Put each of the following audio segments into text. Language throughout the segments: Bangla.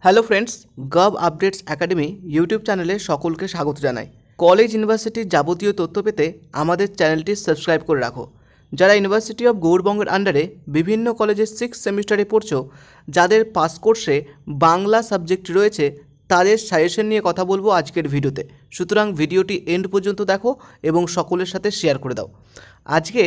Hello friends, gov updates academy YouTube চ্যানেলে সকলকে স্বাগত জানাই। কলেজ ইউনিভার্সিটির যাবতীয় তথ্য পেতে আমাদের চ্যানেলটি সাবস্ক্রাইব করে রাখো। যারা ইউনিভার্সিটি অফ গৌড়বঙ্গের আন্ডারে বিভিন্ন কলেজে 6th সেমিস্টারে পড়ছো, যাদের পাস কোর্সে বাংলা সাবজেক্ট রয়েছে, তাদের সাজেশন নিয়ে কথা বলবো আজকের ভিডিওতে। সুতরাং ভিডিওটি এন্ড পর্যন্ত দেখো এবং সকলের সাথে শেয়ার করে দাও। আজকে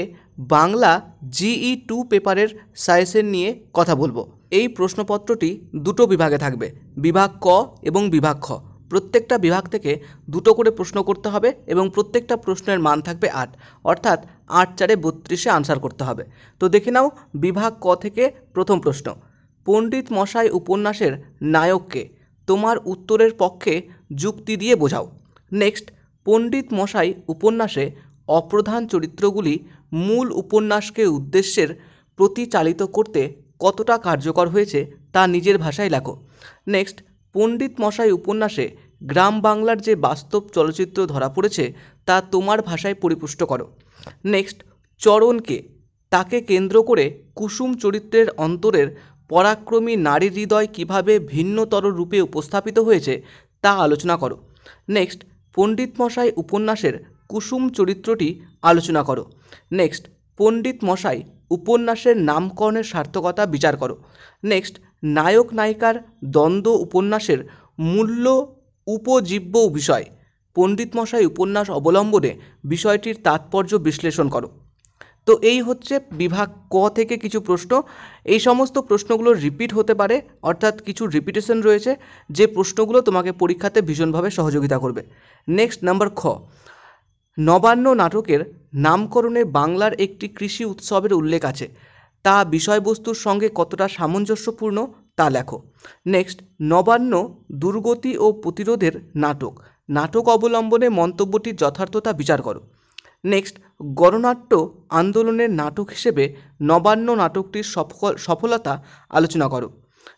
বাংলা GE2 পেপারের সাজেশন নিয়ে কথা বলবো। এই প্রশ্নপত্রটি দুটো বিভাগে থাকবে, বিভাগ ক এবং বিভাগ খ। প্রত্যেকটা বিভাগ থেকে দুটো করে প্রশ্ন করতে হবে এবং প্রত্যেকটা প্রশ্নের মান থাকবে 8, অর্থাৎ 8 4 32 আনসার করতে হবে। তো দেখে নাও বিভাগ ক থেকে প্রথম প্রশ্ন। পণ্ডিত মশাই উপন্যাসের নায়ককে তোমার উত্তরের পক্ষে যুক্তি দিয়ে বোঝাও। নেক্সট, পণ্ডিত মশাই উপন্যাসে অপ্রধান চরিত্রগুলি মূল উপন্যাসকে উদ্দেশ্যের প্রতি চালিত করতে কতটা কার্যকর হয়েছে তা নিজের ভাষায় লেখো। নেক্সট, পণ্ডিত মশাই উপন্যাসে গ্রাম বাংলার যে বাস্তব চলচ্চিত্র ধরা পড়েছে তা তোমার ভাষায় পরিপুষ্ট করো। নেক্সট, চরণকে তাকে কেন্দ্র করে কুসুম চরিত্রের অন্তরের পরাক্রমী নারী হৃদয় কীভাবে ভিন্নতর রূপে উপস্থাপিত হয়েছে তা আলোচনা করো। নেক্সট, পণ্ডিত মশাই উপন্যাসের কুসুম চরিত্রটি আলোচনা করো। নেক্সট, পণ্ডিত মশাই উপন্যাসের নামকরণের সার্থকতা বিচার করো। নেক্সট, নায়ক নায়িকার দ্বন্দ্ব উপন্যাসের মূল্য উপজীব্য বিষয়। পণ্ডিত মশাই উপন্যাস অবলম্বনে বিষয়টির তাৎপর্য বিশ্লেষণ করো। তো এই হচ্ছে বিভাগ ক থেকে কিছু প্রশ্ন। এই সমস্ত প্রশ্নগুলো রিপিট হতে পারে, অর্থাৎ কিছু রিপিটেশন রয়েছে যে প্রশ্নগুলো তোমাকে পরীক্ষাতে ভীষণভাবে সহযোগিতা করবে। নেক্সট নাম্বার খ, নবান্ন নাটকের নামকরণে বাংলার একটি কৃষি উৎসবের উল্লেখ আছে, তা বিষয়বস্তুর সঙ্গে কতটা সামঞ্জস্যপূর্ণ তা লেখো। নেক্সট, নবান্ন দুর্গতি ও প্রতিরোধের নাটক, নাটক অবলম্বনে মন্তব্যটির যথার্থতা বিচার করো। নেক্সট, গণনাট্য আন্দোলনের নাটক হিসেবে নবান্ন নাটকটির সফলতা আলোচনা করো।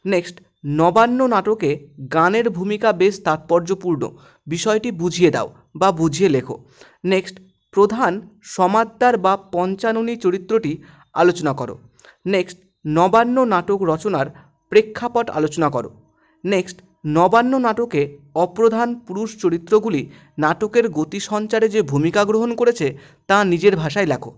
নেক্সট, নবান্ন নাটকে গানের ভূমিকা বেশ তাৎপর্যপূর্ণ, বিষয়টি বুঝিয়ে দাও বা বুঝিয়ে লেখো। নেক্সট, প্রধান সমাদদার বা পঞ্চাননী চরিত্রটি আলোচনা করো। নেক্সট, নবান্ন নাটক রচনার প্রেক্ষাপট আলোচনা করো। নেক্সট, নবান্ন নাটকে অপ্রধান পুরুষ চরিত্রগুলি নাটকের গতি সঞ্চারে যে ভূমিকা গ্রহণ করেছে তা নিজের ভাষায় লেখো।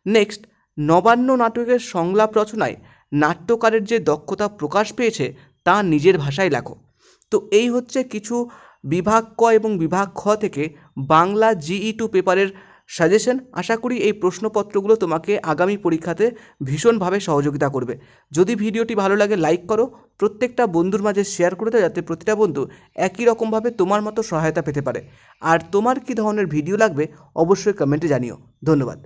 নেক্সট, নবান্ন নাটকের সংলাপ রচনায় নাট্যকারের যে দক্ষতা প্রকাশ পেয়েছে তা নিজের ভাষায় লেখো। তো এই হচ্ছে কিছু বিভাগ ক এবং বিভাগ খ থেকে বাংলা GE2 পেপারের সাজেশন। আশা করি এই প্রশ্নপত্রগুলো তোমাকে আগামী পরীক্ষাতে ভীষণভাবে সহযোগিতা করবে। যদি ভিডিওটি ভালো লাগে লাইক করো, প্রত্যেকটা বন্ধুর মাঝে শেয়ার করে দাও, যাতে প্রতিটা বন্ধু একই রকমভাবে তোমার মতো সহায়তা পেতে পারে। আর তোমার কী ধরনের ভিডিও লাগবে অবশ্যই কমেন্টে জানিও। ধন্যবাদ।